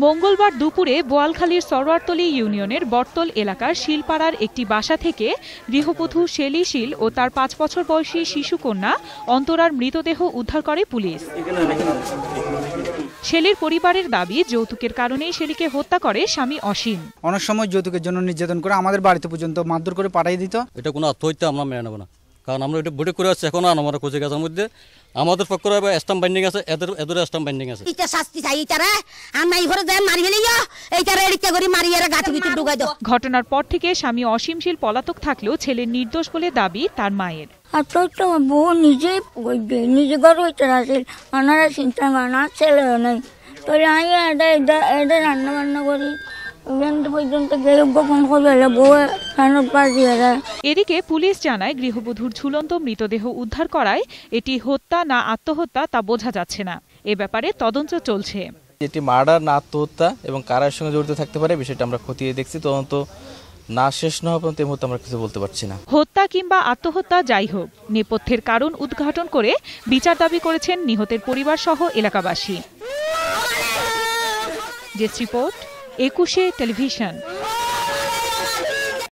মঙ্গলবার দুপুরে বোয়ালখালীর সরোয়ারতলী ইউনিয়নের বটতল এলাকার শিলপাড়ার একটি বাসা থেকে গৃহবধূ শেলী শীল ও তার ৫ বছর বয়সী শিশুকন্যা অন্তরার মৃতদেহ উদ্ধার করে পুলিশ। শেলীর পরিবারের দাবি, যৌতুকের কারণেই শেলীকে হত্যা করে স্বামী অসীম। অনেক সময় যৌতুকের জন্য নির্যাতন করে আমাদের বাড়িতে পর্যন্ত মারধর করে পাঠিয়ে দিত। এটা কোনো আত্মহত্যা আমরা মেনে নেব না, কারণ আমরা এটা বডি করে আসছি। এখন আমরা কোচে গাছের মধ্যে আমাদের পক্ষে স্টাম্প বাইন্ডিং আছে, এদের স্টাম্প বাইন্ডিং আছে। ঘটনার পর থেকে স্বামী অসীম শীল পলাতক থাকলেও ছেলের নির্দোষ বলে দাবি তার মায়ের। বউ নিজে ঘর হইতে আসিল, ওনারা চিন্তা না ছেলে নেই, তো এটা রান্না বান্না করি। এদিকে পুলিশ জানায়, গৃহবধূর ঝুলন্ত মৃতদেহ উদ্ধার করায় এটি হত্যা না আত্মহত্যা তা বোঝা যাচ্ছে না। এ ব্যাপারে তদন্ত চলছে। এটি মার্ডার না আত্মহত্যা এবং কারার সঙ্গে জড়িত থাকতে পারে বিষয়টা আমরা খতিয়ে দেখছি। তদন্ত না শেষ না হওয়া পর্যন্ত এই মুহূর্তে আমরা কিছু বলতে পারছি না। হত্যা কিংবা আত্মহত্যা যাই হোক, নেপথ্যের কারণ উদ্ঘাটন করে বিচার দাবি করেছেন নিহতের পরিবার সহ এলাকাবাসী। Desk report, ২১ television.